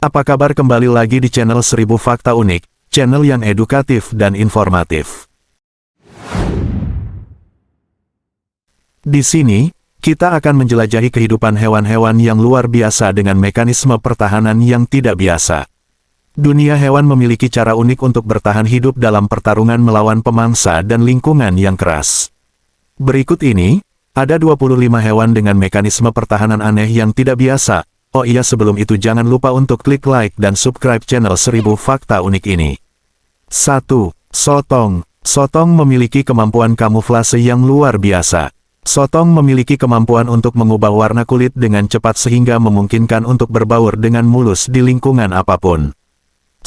Apa kabar, kembali lagi di channel 1000 Fakta Unik, channel yang edukatif dan informatif. Di sini, kita akan menjelajahi kehidupan hewan-hewan yang luar biasa dengan mekanisme pertahanan yang tidak biasa. Dunia hewan memiliki cara unik untuk bertahan hidup dalam pertarungan melawan pemangsa dan lingkungan yang keras. Berikut ini, ada 25 hewan dengan mekanisme pertahanan aneh yang tidak biasa. Oh iya, sebelum itu jangan lupa untuk klik like dan subscribe channel 1000 Fakta Unik ini. 1. Sotong. Sotong memiliki kemampuan kamuflase yang luar biasa. Sotong memiliki kemampuan untuk mengubah warna kulit dengan cepat sehingga memungkinkan untuk berbaur dengan mulus di lingkungan apapun.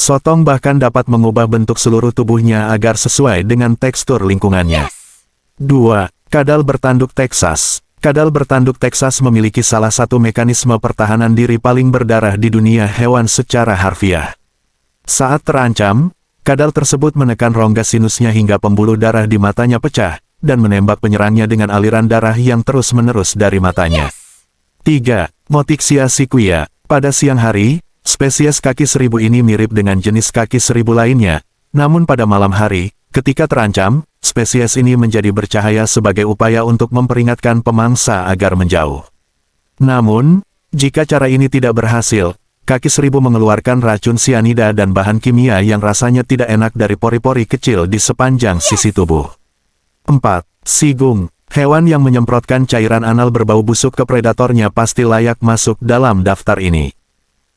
Sotong bahkan dapat mengubah bentuk seluruh tubuhnya agar sesuai dengan tekstur lingkungannya. 2. Kadal bertanduk Texas. Kadal bertanduk Texas memiliki salah satu mekanisme pertahanan diri paling berdarah di dunia hewan secara harfiah. Saat terancam, kadal tersebut menekan rongga sinusnya hingga pembuluh darah di matanya pecah, dan menembak penyerangnya dengan aliran darah yang terus-menerus dari matanya. 3. Motyxia sequoia. Pada siang hari, spesies kaki seribu ini mirip dengan jenis kaki seribu lainnya, namun pada malam hari, ketika terancam, spesies ini menjadi bercahaya sebagai upaya untuk memperingatkan pemangsa agar menjauh. Namun, jika cara ini tidak berhasil, kaki seribu mengeluarkan racun sianida dan bahan kimia yang rasanya tidak enak dari pori-pori kecil di sepanjang sisi tubuh. 4. Sigung. Hewan yang menyemprotkan cairan anal berbau busuk ke predatornya pasti layak masuk dalam daftar ini.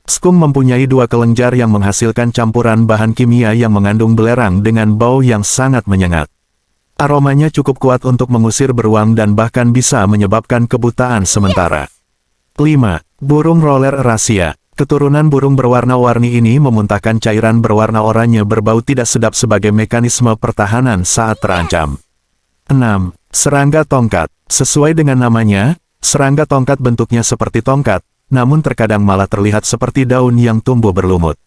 Skunk mempunyai dua kelenjar yang menghasilkan campuran bahan kimia yang mengandung belerang dengan bau yang sangat menyengat. Aromanya cukup kuat untuk mengusir beruang dan bahkan bisa menyebabkan kebutaan sementara. 5. Burung roller Rasia. Keturunan burung berwarna-warni ini memuntahkan cairan berwarna oranye berbau tidak sedap sebagai mekanisme pertahanan saat terancam. 6. Serangga tongkat. Sesuai dengan namanya, serangga tongkat bentuknya seperti tongkat, namun terkadang malah terlihat seperti daun yang tumbuh berlumut.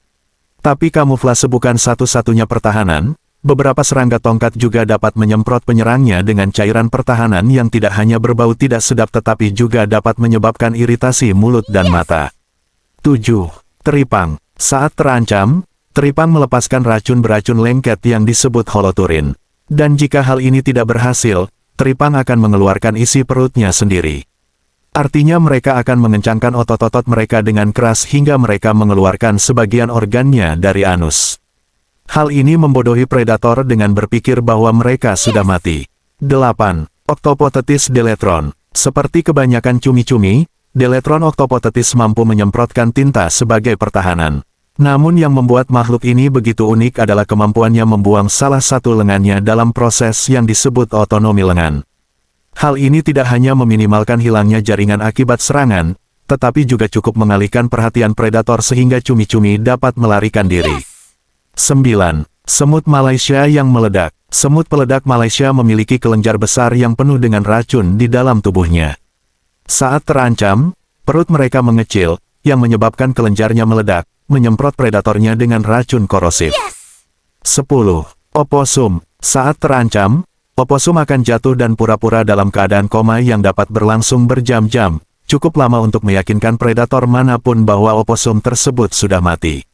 Tapi kamuflase bukan satu-satunya pertahanan. Beberapa serangga tongkat juga dapat menyemprot penyerangnya dengan cairan pertahanan yang tidak hanya berbau tidak sedap tetapi juga dapat menyebabkan iritasi mulut dan mata. 7. Teripang. Saat terancam, teripang melepaskan racun beracun lengket yang disebut holoturin. Dan jika hal ini tidak berhasil, teripang akan mengeluarkan isi perutnya sendiri. Artinya mereka akan mengencangkan otot-otot mereka dengan keras hingga mereka mengeluarkan sebagian organnya dari anus. Hal ini membodohi predator dengan berpikir bahwa mereka sudah mati. 8. Octopothetis deletron. Seperti kebanyakan cumi-cumi, deletron octopothetis mampu menyemprotkan tinta sebagai pertahanan. Namun yang membuat makhluk ini begitu unik adalah kemampuannya membuang salah satu lengannya dalam proses yang disebut otonomi lengan. Hal ini tidak hanya meminimalkan hilangnya jaringan akibat serangan, tetapi juga cukup mengalihkan perhatian predator sehingga cumi-cumi dapat melarikan diri. 9. Semut Malaysia yang meledak. Semut peledak Malaysia memiliki kelenjar besar yang penuh dengan racun di dalam tubuhnya. Saat terancam, perut mereka mengecil, yang menyebabkan kelenjarnya meledak, menyemprot predatornya dengan racun korosif. 10. Oposum. Saat terancam, oposum akan jatuh dan pura-pura dalam keadaan koma yang dapat berlangsung berjam-jam, cukup lama untuk meyakinkan predator manapun bahwa oposum tersebut sudah mati.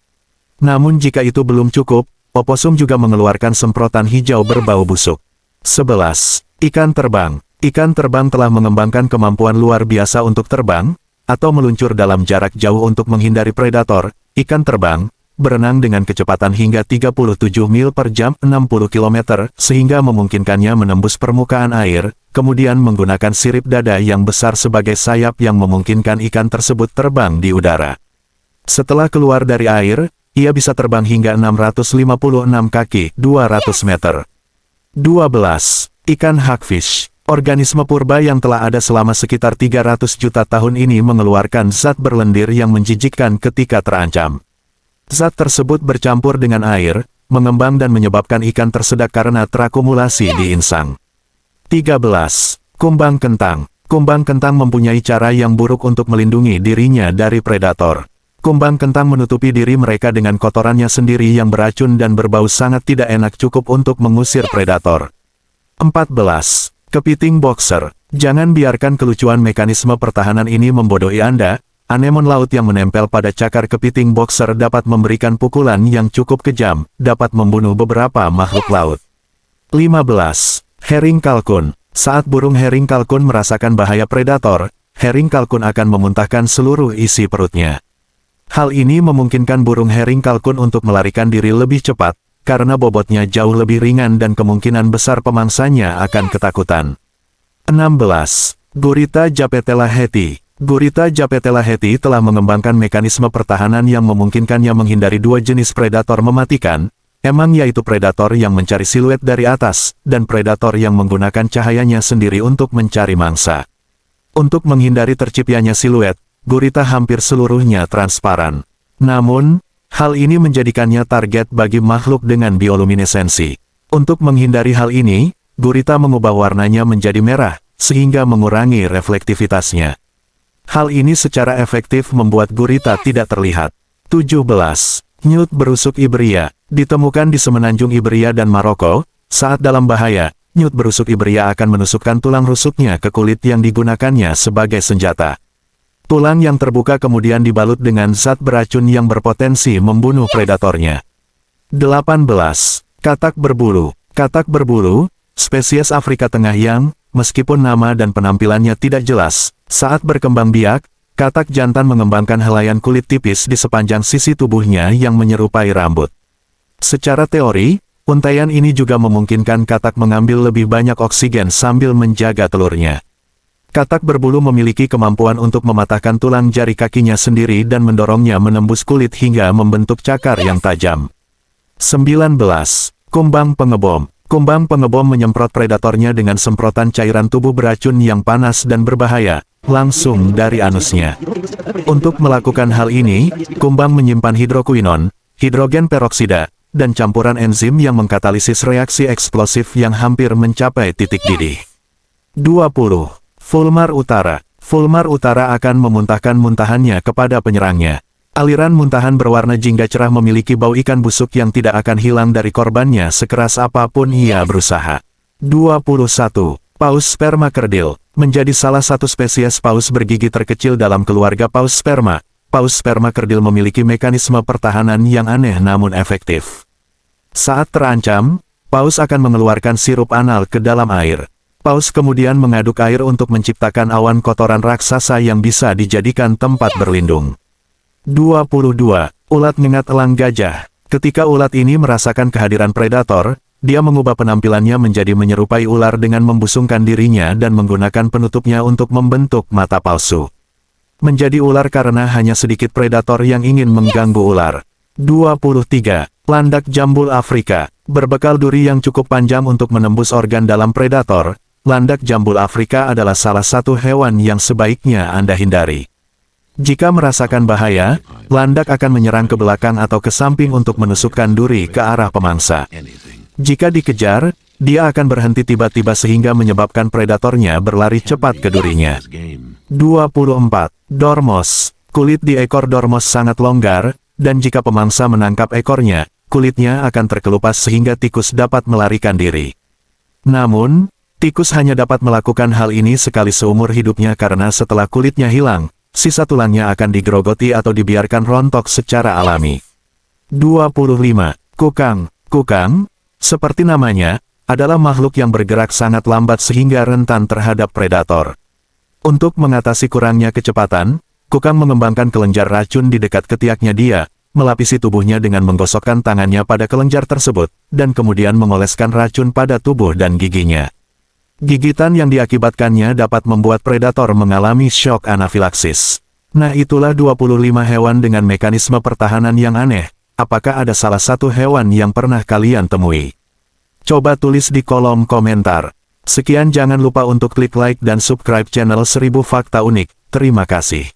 Namun jika itu belum cukup, oposum juga mengeluarkan semprotan hijau berbau busuk. 11. Ikan terbang. Ikan terbang telah mengembangkan kemampuan luar biasa untuk terbang, atau meluncur dalam jarak jauh untuk menghindari predator. Ikan terbang, berenang dengan kecepatan hingga 37 mil per jam 60 km, sehingga memungkinkannya menembus permukaan air, kemudian menggunakan sirip dada yang besar sebagai sayap yang memungkinkan ikan tersebut terbang di udara. Setelah keluar dari air, ia bisa terbang hingga 656 kaki, 200 meter. 12. Ikan hagfish. Organisme purba yang telah ada selama sekitar 300 juta tahun ini mengeluarkan zat berlendir yang menjijikkan ketika terancam. Zat tersebut bercampur dengan air, mengembang dan menyebabkan ikan tersedak karena terakumulasi di insang. 13. Kumbang kentang. Kumbang kentang mempunyai cara yang buruk untuk melindungi dirinya dari predator. Kumbang kentang menutupi diri mereka dengan kotorannya sendiri yang beracun dan berbau sangat tidak enak cukup untuk mengusir predator. 14. Kepiting boxer. Jangan biarkan kelucuan mekanisme pertahanan ini membodohi Anda. anemon laut yang menempel pada cakar kepiting boxer dapat memberikan pukulan yang cukup kejam, dapat membunuh beberapa makhluk laut. 15. Herring kalkun. Saat burung herring kalkun merasakan bahaya predator, herring kalkun akan memuntahkan seluruh isi perutnya. Hal ini memungkinkan burung herring kalkun untuk melarikan diri lebih cepat, karena bobotnya jauh lebih ringan dan kemungkinan besar pemangsanya akan ketakutan. 16. Gurita Japetella heti. Gurita Japetella heti telah mengembangkan mekanisme pertahanan yang memungkinkannya menghindari dua jenis predator mematikan, yaitu predator yang mencari siluet dari atas, dan predator yang menggunakan cahayanya sendiri untuk mencari mangsa. Untuk menghindari terciptanya siluet, gurita hampir seluruhnya transparan. Namun, hal ini menjadikannya target bagi makhluk dengan bioluminesensi. Untuk menghindari hal ini, gurita mengubah warnanya menjadi merah, sehingga mengurangi reflektivitasnya. Hal ini secara efektif membuat gurita tidak terlihat. 17. Nyut berusuk Iberia. Ditemukan di semenanjung Iberia dan Maroko, saat dalam bahaya, nyut berusuk Iberia akan menusukkan tulang rusuknya ke kulit yang digunakannya sebagai senjata. Tulang yang terbuka kemudian dibalut dengan zat beracun yang berpotensi membunuh predatornya. 18. Katak berbulu. Katak berbulu, spesies Afrika Tengah yang, meskipun nama dan penampilannya tidak jelas, saat berkembang biak, katak jantan mengembangkan helaian kulit tipis di sepanjang sisi tubuhnya yang menyerupai rambut. Secara teori, untaian ini juga memungkinkan katak mengambil lebih banyak oksigen sambil menjaga telurnya. Katak berbulu memiliki kemampuan untuk mematahkan tulang jari kakinya sendiri dan mendorongnya menembus kulit hingga membentuk cakar yang tajam. 19. Kumbang pengebom. Kumbang pengebom menyemprot predatornya dengan semprotan cairan tubuh beracun yang panas dan berbahaya, langsung dari anusnya. Untuk melakukan hal ini, kumbang menyimpan hidrokuinon, hidrogen peroksida, dan campuran enzim yang mengkatalisis reaksi eksplosif yang hampir mencapai titik didih. 20. Fulmar Utara. Fulmar Utara akan memuntahkan muntahannya kepada penyerangnya. Aliran muntahan berwarna jingga cerah memiliki bau ikan busuk yang tidak akan hilang dari korbannya sekeras apapun ia berusaha. 21. Paus sperma kerdil. Menjadi salah satu spesies paus bergigi terkecil dalam keluarga paus sperma, paus sperma kerdil memiliki mekanisme pertahanan yang aneh namun efektif. Saat terancam, paus akan mengeluarkan sirup anal ke dalam air. Paus kemudian mengaduk air untuk menciptakan awan kotoran raksasa yang bisa dijadikan tempat berlindung. 22. Ulat ngengat elang gajah. Ketika ulat ini merasakan kehadiran predator, dia mengubah penampilannya menjadi menyerupai ular dengan membusungkan dirinya dan menggunakan penutupnya untuk membentuk mata palsu. Menjadi ular karena hanya sedikit predator yang ingin mengganggu ular. 23. Landak jambul Afrika. Berbekal duri yang cukup panjang untuk menembus organ dalam predator, landak jambul Afrika adalah salah satu hewan yang sebaiknya Anda hindari. Jika merasakan bahaya, landak akan menyerang ke belakang atau ke samping untuk menusukkan duri ke arah pemangsa. Jika dikejar, dia akan berhenti tiba-tiba sehingga menyebabkan predatornya berlari cepat ke durinya. 24. Dormos. Kulit di ekor dormos sangat longgar, dan jika pemangsa menangkap ekornya, kulitnya akan terkelupas sehingga tikus dapat melarikan diri. Namun, tikus hanya dapat melakukan hal ini sekali seumur hidupnya karena setelah kulitnya hilang, sisa tulangnya akan digerogoti atau dibiarkan rontok secara alami. 25. Kukang. Kukang, seperti namanya, adalah makhluk yang bergerak sangat lambat sehingga rentan terhadap predator. Untuk mengatasi kurangnya kecepatan, kukang mengembangkan kelenjar racun di dekat ketiaknya dia, melapisi tubuhnya dengan menggosokkan tangannya pada kelenjar tersebut, dan kemudian mengoleskan racun pada tubuh dan giginya. Gigitan yang diakibatkannya dapat membuat predator mengalami shock anafilaksis. Nah, itulah 25 hewan dengan mekanisme pertahanan yang aneh. Apakah ada salah satu hewan yang pernah kalian temui? Coba tulis di kolom komentar. Sekian, jangan lupa untuk klik like dan subscribe channel 1000 Fakta Unik. Terima kasih.